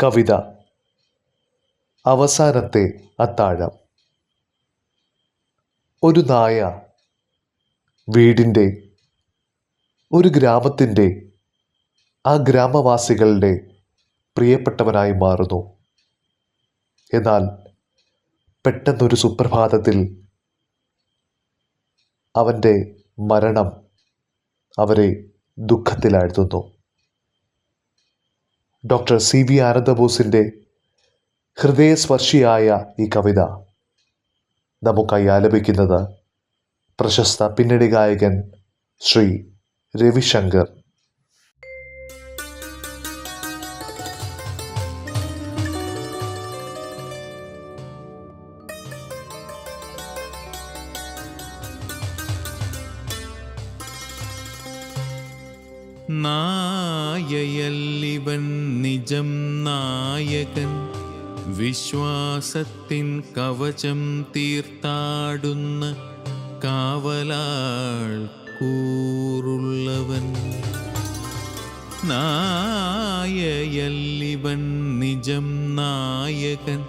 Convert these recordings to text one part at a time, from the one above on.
കവിത അവസാനത്തെ അത്താഴം. ഒരു നായ വീടിൻ്റെ, ഒരു ഗ്രാമത്തിൻ്റെ, ആ ഗ്രാമവാസികളുടെ പ്രിയപ്പെട്ടവനായി മാറുന്നു. എന്നാൽ പെട്ടെന്നൊരു സുപ്രഭാതത്തിൽ അവൻ്റെ മരണം അവരെ ദുഃഖത്തിലാഴ്ത്തുന്നു. ഡോക്ടർ CB ആനന്ദബോസിൻ്റെ ഹൃദയസ്പർശിയായ ഈ കവിത നമുക്കായി ആലപിക്കുന്നത് പ്രശസ്ത പിന്നണി ഗായകൻ ശ്രീ രവിശങ്കർ. നായയല്ലിവൻ നിജം നായകൻ, വിശ്വാസത്തിൻ കവചം തീർത്താടുന്ന കാവലാൾ കൂറുള്ളവൻ. നായയല്ലിവൻ നിജം നായകൻ,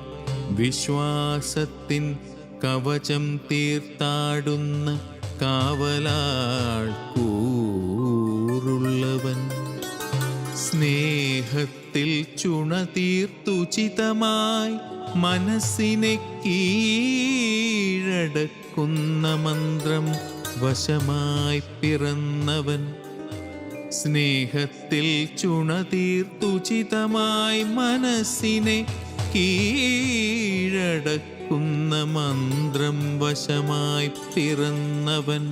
വിശ്വാസത്തിൻ കവചം തീർത്താടുന്ന കാവലാൾ കൂറുള്ളവൻ. സ്നേഹത്തിൽ ചുണതീർത്തുചിതമായി മനസ്സിനെ കീഴടക്കുന്ന മന്ത്രം വശമായി പിറന്നവൻ. സ്നേഹത്തിൽ ചുണതീർത്തുചിതമായി മനസ്സിനെ കീഴടക്കുന്ന മന്ത്രം വശമായി പിറന്നവൻ.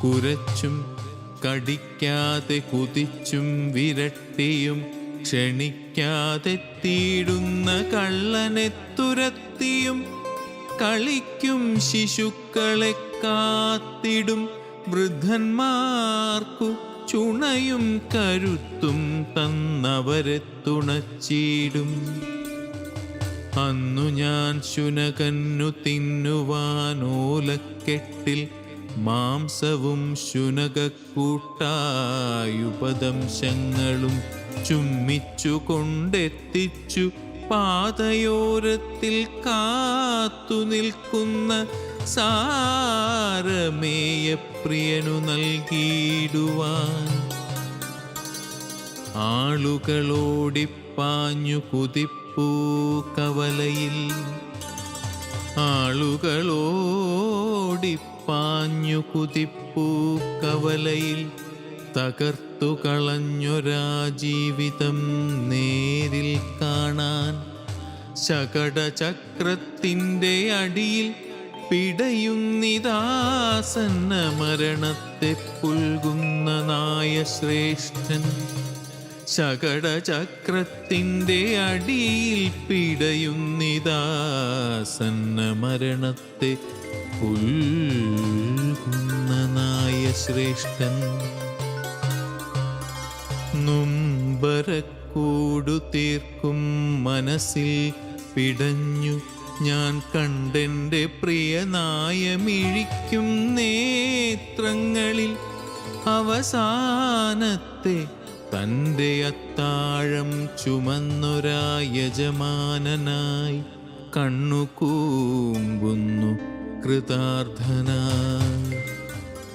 കുരച്ചും കടിക്കാതെ കുതിച്ചും വിരട്ടിയും ക്ഷണിക്കാതെത്തിയിടുന്ന കള്ളനെ തുരത്തിയും കളിക്കും ശിശുക്കളെ കാത്തിടും വൃദ്ധന്മാർക്കു ചുണയും കരുത്തും തന്നവരെ തുണച്ചിടും. അന്നു ഞാൻ ശുനകന്നു തിന്നുവാനോലക്കെട്ടിൽ മാംസവും ശുനകക്കൂട്ടായുപദംശങ്ങളും ചുമ്മിച്ചു കൊണ്ടെത്തിച്ചു പാതയോരത്തിൽ കാത്തു നിൽക്കുന്ന സാരമേയ പ്രിയനു നൽകിയിടുവാൻ. ആളുകളോടിപ്പാഞ്ഞു കുതിപ്പൂ കവലയിൽ, ആളുകളോടിപ്പാഞ്ഞു കുതിപ്പൂ കവലയിൽ, തകർത്തു കളഞ്ഞൊരാ ജീവിതം നേരിൽ കാണാൻ. ശകടചക്രത്തിൻ്റെ അടിയിൽ പിടയുന്നിതാസന്ന മരണത്തെ പുൽകുന്ന നായശ്രേഷ്ഠൻ. ശകടചക്രത്തിൻ്റെ അടിയിൽ പിടയുന്നിതാസന്ന മരണത്തെ പുൽകുന്ന നായശ്രേഷ്ഠൻ. നൊമ്പരക്കൂടു തീർക്കും മനസ്സിൽ പിടഞ്ഞു ഞാൻ കണ്ടെൻ്റെ പ്രിയനായ മിഴിക്കും നേത്രങ്ങളിൽ അവസാനത്തെ തൻ്റെ അത്താഴം ചുമന്നൊരാ യജമാനനായി കണ്ണുകൂമ്പുന്നു കൃതാർത്ഥനായി.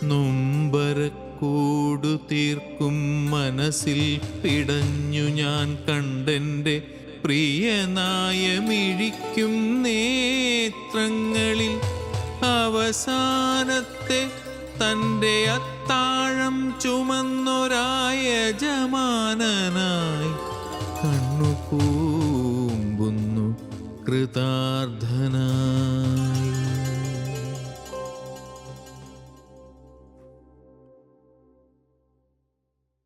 നൊമ്പരക്കൂടു തീർക്കും മനസ്സിൽ പിടഞ്ഞു ഞാൻ കണ്ടെൻ്റെ പ്രിയനായ മിഴിക്കും നേത്രങ്ങളിൽ അവസാനത്തെ തൻ്റെ അത്താഴം ചുമന്നൊരാ യജമാനനായി കണ്ണുകൂമ്പുന്നു കൃതാർത്ഥനായി.